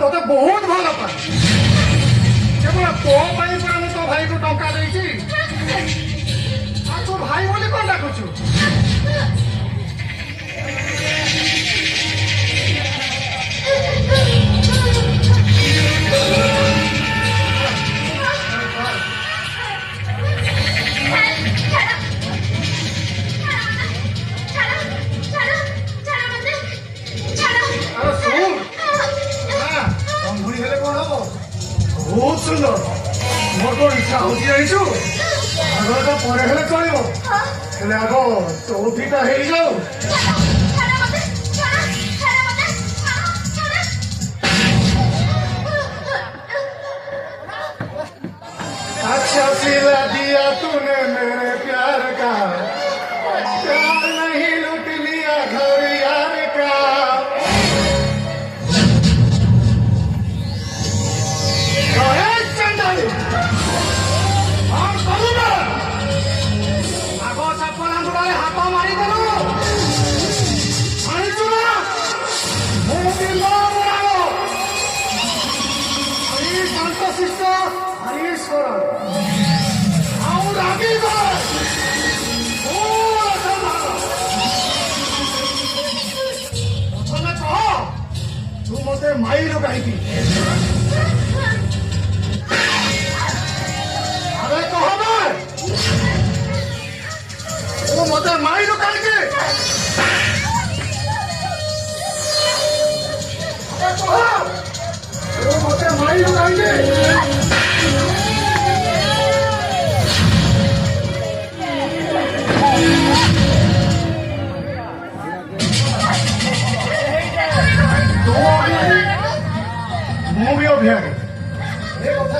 তোতে বহুত ভাল পায় কেবল তো পাই পরা মু তো ভাই কো টঙ্কা দেইছি आ तू भाई बोली कौन डाकुचु बहुत सुंदर मोर को इच्छा होची जाइछु आगर तो परे हेले चलिबो हेले आगो चौथीटा हेई जाऊ अच्छा सिला दिया तूने मेरे प्यार का प्यार नहीं लूट लिया घर यार का माइल कहीं अरे कह तू मत माइल कहीं मत माइल कहीं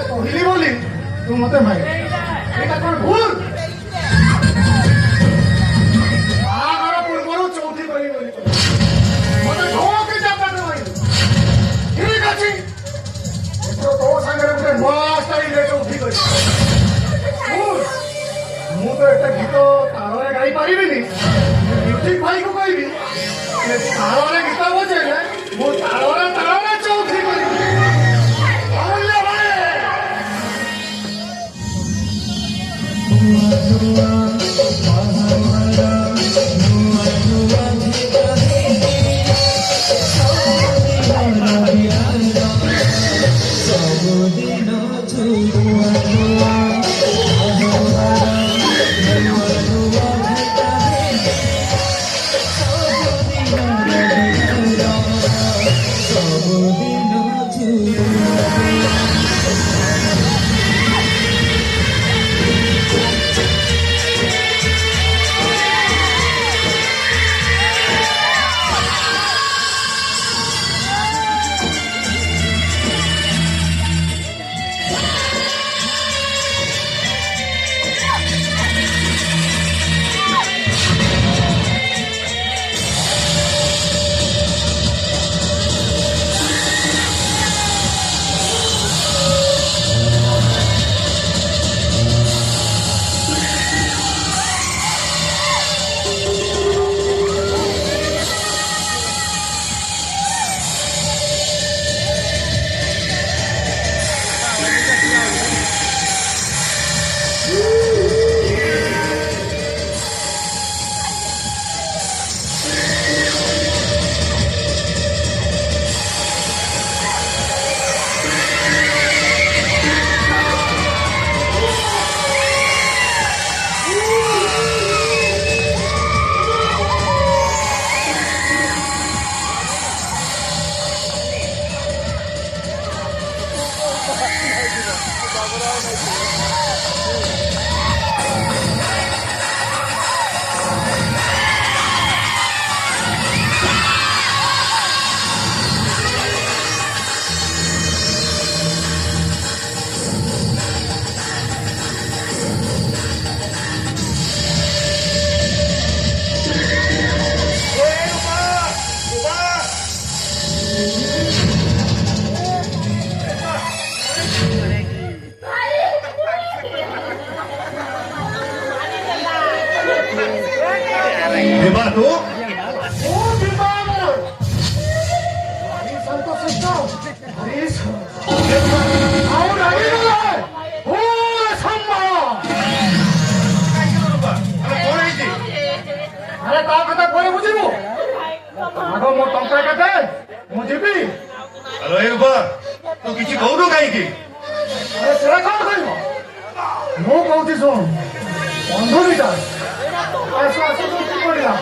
कहली बोली तू मत मार कौन भूल बाहर पूर्व चौथी करी मत ढोक मार ठीक अच्छे तो सागर गोटे नुआ स्टाइल चौथी कर मु तो एट गीत ताल गाई पारि म्यूजिक भाई को कहबी ताल गीत बजेले मु ताल चौथी कर କଥା ବୁଝିବୁ ଆଗ ମୋ ଟଙ୍କା କେତେ ମୁଁ ଯିବି ଆରେ ରୂପା ତୁ କିଛି କହୁନୁ କାହିଁକି? ଆରେ ସେଟା କଣ କହିବ ମୁଁ କହୁଛି ଶୁଣ ବନ୍ଧୁ ଦିଟା ଆସୁ ଆସୁ ଚୁଟି ପଡ଼ିଲା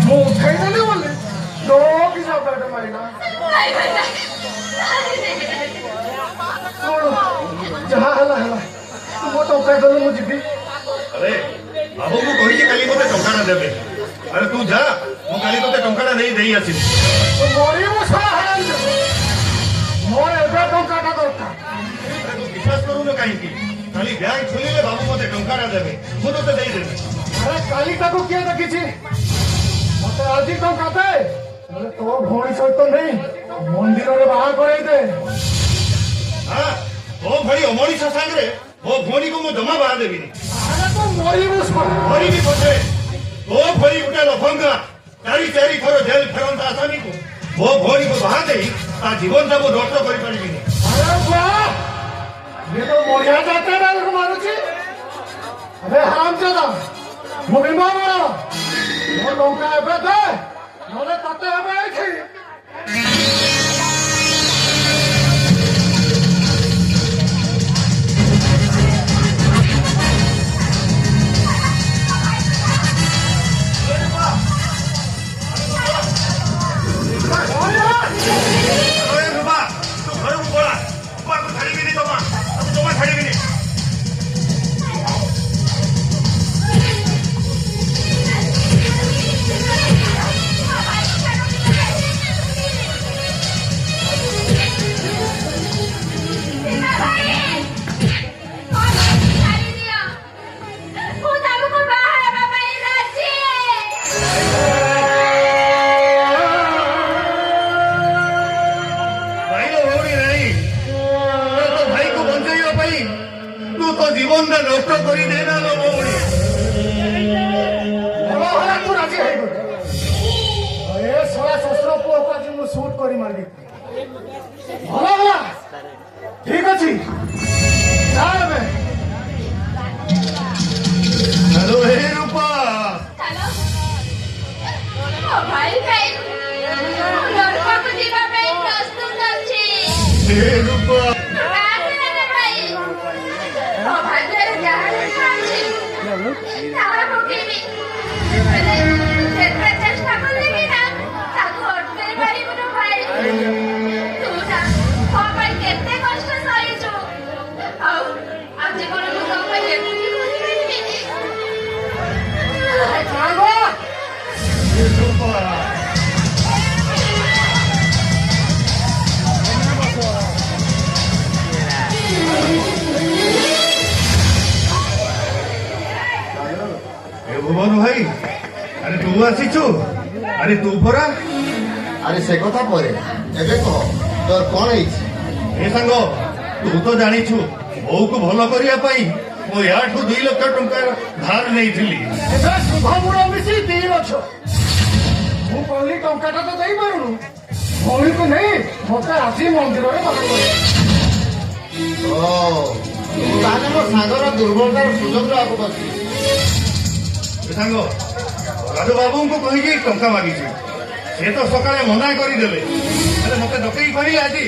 ମୁଁ ଉଠେଇଦେଲି ବୋଲି କି ସାପଟେ ମାରିଲା ଶୁଣୁ ଯାହା ହେଲା ହେଲା ତୁ ମୋ ଟଙ୍କା ଦେଲେ ମୁଁ ଯିବି ଆରେ ବାବୁଙ୍କୁ କହିଛି କାଲି ମତେ ଟଙ୍କାଟା ଦେବେ। ଆରେ ତୁ ଯା ମୁଁ କାଲି ତତେ ଟଙ୍କାଟା ଦେଇ ଆସିବି। ତୁ ମରିବୁ ଶଳା ହାରାମି ମୋର ଏବେ ଟଙ୍କାଟା ଦରକାର। ଆରେ ତୁ ବିଶ୍ୱାସ କରୁନୁ କାହିଁକି? କାଲି ବ୍ୟାଙ୍କ ଖୋଲିଲେ ବାବୁ ମତେ ଟଙ୍କାଟା ଦେବେ ମୁଁ ତତେ ଦେଇଦେବି। ଆରେ କାଲି ତାକୁ କିଏ ଦେଖିଛି ମତେ ଆଜି ଟଙ୍କା ଦେ ନହେଲେ ତୋ ଭଉଣୀ ସହିତ ନେଇ ମନ୍ଦିରରେ ବାହା କରେଇ ଦେ। ହଁ ତୋ ଭଳି ଅମଣିଷ ସାଙ୍ଗରେ ମୋ ଭଉଣୀକୁ ମୁଁ ଜମା ବାହା ଦେବିନି। ଆରେ ତୁ ମରିବୁ ଶଳା ମରିବି ପଛେ ତୋ ଭଳି ଗୋଟେ ଲଫଙ୍ଗା ଚାରି ଥର ଜେଲ ଫେରନ୍ତା ଆସାମୀକୁ ମୋ ଭଉଣୀକୁ ବାହା ଦେଇ ତା ଜୀବନଟା ମୁଁ ନଷ୍ଟ କରିପାରିବିନି। ଆରେ ବାଃ ଇଏ ତ ବଢିଆ ଯାତ୍ରା ମାରୁଛି। ଆରେ ହାରାମଜାଦା ମୁଁ ବିମାନ ମୋ ଟଙ୍କା ଏବେ ଦେ ନହେଲେ ତତେ ଏବେ ଏଇଠି ଆରେ ରୂପା ତୁ ଘରକୁ ପଳା ରୂପାକୁ ଛାଡ଼ିବିନି ଜମା ତାକୁ ଜମା ଛାଡ଼ିବିନି। জীবনটা নষ্ট করে দে না ভৌণী। ତୁ ରାଜି ହେଇଗଲୁ ଏ ଶଳା ଶ୍ୱଶୁର ପୁଅକୁ ଆଜି ମୁଁ ସୁଟ୍ କରି ମାରିବି ଭଲ ହେଲା ଠିକ ଅଛି ଚାଲ ଏବେ ହ୍ୟାଲୋ ହେ ରୂପା ହେ ରୂପା ভুবন ভাই আরে তু আসিছু আরে তু পরা আরে সে কথা পরে এবে কহ তোর কোন হইছে এ সাঙ্গ তু তো জানিছু বউকে ভালো করিয়া পাই মো ইয়াঠু 2 লক্ষ টঙ্কা ধার নেইছিলি ଏବେ ଶୁଭ ମୂଳ ମିଶି 2 ଲକ୍ଷ ମୁଁ କହିଲି ଟଙ୍କାଟା ତ ଦେଇପାରୁନୁ ଭଉଣୀକୁ ନେଇ ମତେ ଆଜି ମନ୍ଦିରରେ ବାହା କରେ ও তাহলে ମୋ ସାଙ୍ଗର ଦୁର୍ବଳତାର ସୁଯୋଗ ନେବାକୁ ବସି ଏ ସାଙ୍ଗ ରାଜୁ ବାବୁଙ୍କୁ କହିକି ଟଙ୍କା ମାଗିଛି ସେ ତ ସକାଳେ ମନା କରିଦେଲେ ହେଲେ ମତେ ଡକେଇ କହିଲେ ଆଜି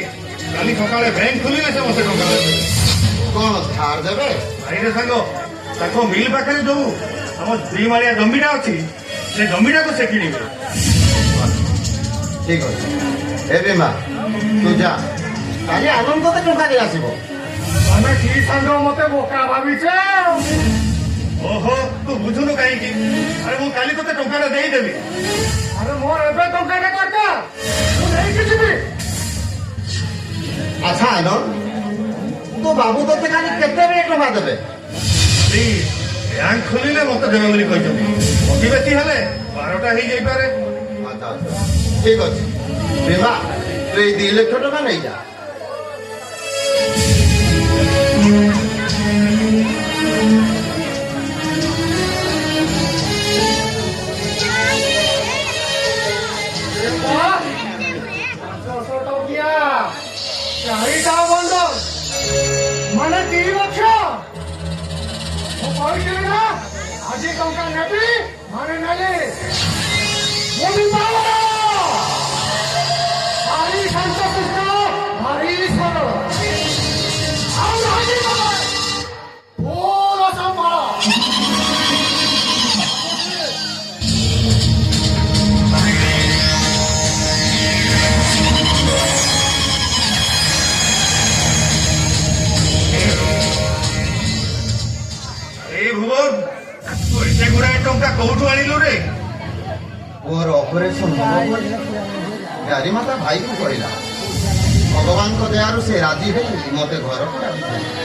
କାଲି ସକାଳେ ବ୍ୟାଙ୍କ ଖୋଲିଲେ ସେ ମତେ ଟଙ୍କା ଦେବେ। କଣ ଧାର ଦେବେ ଭାଇରେ ସାଙ୍ଗ ତାଙ୍କ ମିଲ୍ ପାଖରେ ଯୋଉ ଆମ 2 ମାଳିଆ ଜମିଟା ଅଛି ସେ ଜମିଟାକୁ ସେ କିଣିବେ। ঠিক আছে ଏବେ ମା ତୁ ଯା କାଲି ଆନନ୍ଦ ତତେ ଟଙ୍କା ଦେଇ ଆସିବ ଆମେ କି ସାଙ୍ଗ ମତେ ବୋକା ଭାବିଛେ ଓହୋ ତୁ ବୁଝୁନୁ କାହିଁକି ଆରେ ମୁଁ କାଲି ତତେ ଟଙ୍କାଟା ଦେଇଦେବି। ଆରେ ମୋର ଏବେ ଟଙ୍କାଟା ଦରକାର ମୁଁ ନେଇକି ଯିବି ଆଚ୍ଛା ଆନନ୍ଦ ତୋ ବାବୁ ତତେ କାଲି କେତେବେଳେ ଟଙ୍କା ଦେବେ ସେଇ ବ୍ୟାଙ୍କ ଖୋଲିଲେ ମତେ ଦେବେ ବୋଲି କହିଛନ୍ତି ଅତି ବେଶୀ ହେଲେ 12ଟା ହେଇଯାଇପାରେ। ଆଚ୍ଛା ଆଚ୍ଛା ଠିକ ଅଛି ବିମା ତୁ ଏଇ 2 ଲକ୍ଷ ଟଙ୍କା ନେଇଯା ଚାରିଟା ବନ୍ଦ ମାନେ 2 ଲକ୍ଷ ମୁଁ କହିଥିଲି ନା ଆଜି ଟଙ୍କା ନେବି ମାନେ ନେଲି मुनि बाबा भारी शांत कृष्ण भारी सरळ ଆଉ ରାଜି ବାବା ଭୋର ସମ୍ଭାଳ ଏ ଭୁବନ ତୁ ଏତେ ଗୁଡ଼ାଏ ଟଙ୍କା କୋଉଠୁ ଆଣିଲୁ ରେ? ପୁଅର ଅପରେସନ ହବ ବୋଲି ଗାରିମାତା ଭାଇକୁ କହିଲା। ଭଗବାନଙ୍କ ଦୟାରୁ ସେ ରାଜି ହେଇ ମତେ ଘରକୁ ଡାକିଥିଲେ।